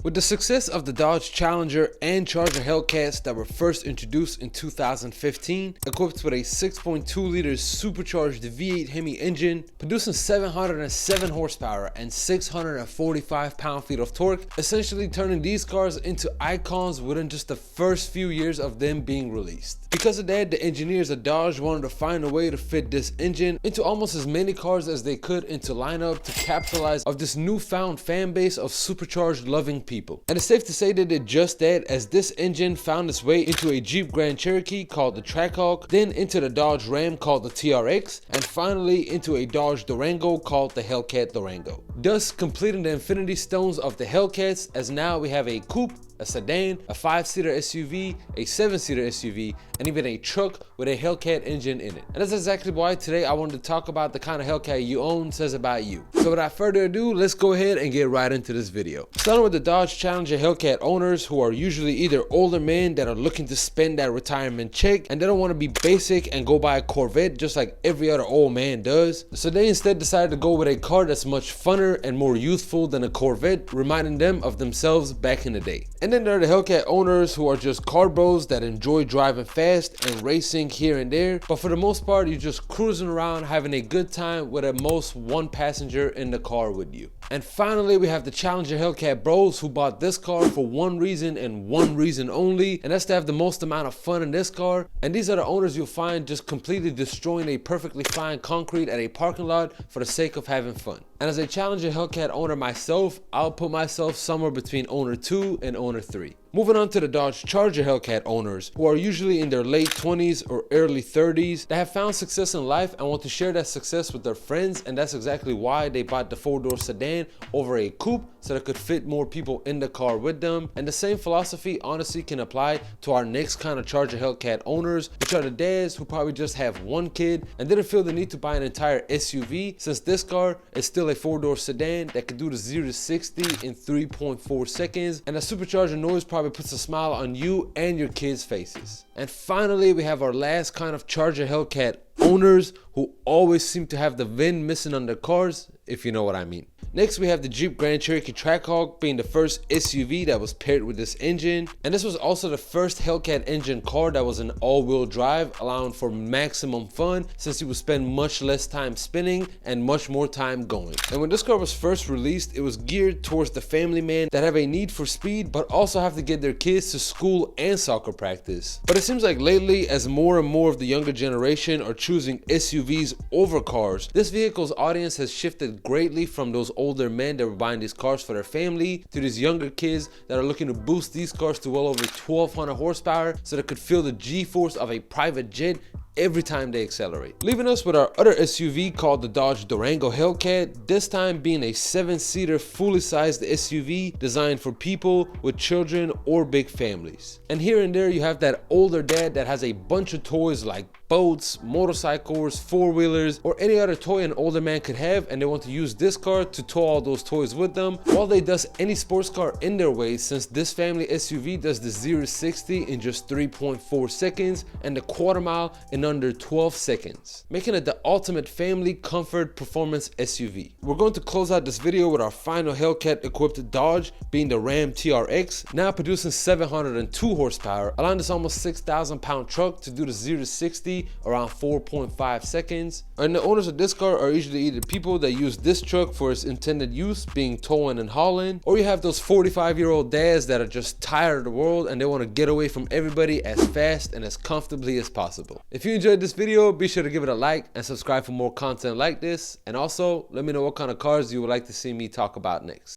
With the success of the Dodge Challenger and Charger Hellcats that were first introduced in 2015, equipped with a 6.2-liter supercharged V8 Hemi engine, producing 707 horsepower and 645 pound-feet of torque, essentially turning these cars into icons within just the first few years of them being released. Because of that, the engineers at Dodge wanted to find a way to fit this engine into almost as many cars as they could into lineup to capitalize of this newfound fan base of supercharged loving people. And it's safe to say they did just that, as this engine found its way into a Jeep Grand Cherokee called the Trackhawk, then into the Dodge Ram called the TRX, and finally into a Dodge Durango called the Hellcat Durango. Thus completing the infinity stones of the Hellcats, as now we have a coupe, a sedan, a 5-seater SUV, a 7-seater SUV, and even a truck with a Hellcat engine in it. And that's exactly why today I wanted to talk about the kind of Hellcat you own says about you. So without further ado, let's go ahead and get right into this video. Starting with the Dodge Challenger Hellcat owners, who are usually either older men that are looking to spend that retirement check and they don't want to be basic and go buy a Corvette just like every other old man does. So they instead decided to go with a car that's much funner and more youthful than a Corvette, reminding them of themselves back in the day. And then there are the Hellcat owners who are just car bros that enjoy driving fast and racing here and there, but for the most part you're just cruising around having a good time with at most one passenger in the car with you. And finally, we have the Challenger Hellcat bros who bought this car for one reason and one reason only, and that's to have the most amount of fun in this car. And these are the owners you'll find just completely destroying a perfectly fine concrete at a parking lot for the sake of having fun. And as a Challenger Hellcat owner myself, I'll put myself somewhere between owner 2 and owner 3. Moving on to the Dodge Charger Hellcat owners, who are usually in their late 20s or early 30s, that have found success in life and want to share that success with their friends, and that's exactly why they bought the 4-door sedan over a coupe, so that could fit more people in the car with them. And the same philosophy honestly can apply to our next kind of Charger Hellcat owners, which are the dads who probably just have one kid and didn't feel the need to buy an entire SUV, since this car is still a 4-door sedan that could do the 0 to 60 in 3.4 seconds, and the supercharger noise probably puts a smile on you and your kids' faces. And finally, we have our last kind of Charger Hellcat owners who always seem to have the VIN missing on their cars, if you know what I mean. Next, we have the Jeep Grand Cherokee Trackhawk being the first SUV that was paired with this engine, and this was also the first Hellcat engine car that was an all-wheel drive, allowing for maximum fun since you would spend much less time spinning and much more time going. And when this car was first released, it was geared towards the family man that have a need for speed but also have to get their kids to school and soccer practice. But it seems like lately, as more and more of the younger generation are choosing SUVs over cars, this vehicle's audience has shifted greatly from those older men that were buying these cars for their family to these younger kids that are looking to boost these cars to well over 1,200 horsepower so they could feel the G-force of a private jet every time they accelerate. Leaving us with our other SUV called the Dodge Durango Hellcat, this time being a 7-seater fully sized SUV designed for people with children or big families. And here and there you have that older dad that has a bunch of toys like boats, motorcycles, 4-wheelers, or any other toy an older man could have, and they want to use this car to tow all those toys with them while they dust any sports car in their way, since this family SUV does the 0 to 60 in just 3.4 seconds and the quarter mile in under 12 seconds, making it the ultimate family comfort performance SUV. We're going to close out this video with our final Hellcat equipped Dodge being the Ram TRX, now producing 702 horsepower, allowing this almost 6,000 pound truck to do the 0 to 60 around 4.5 seconds. And the owners of this car are usually either people that use this truck for its intended use, being towing and hauling, or you have those 45-year-old dads that are just tired of the world and they want to get away from everybody as fast and as comfortably as possible. If you enjoyed this video, be sure to give it a like and subscribe for more content like this, and also let me know what kind of cars you would like to see me talk about next.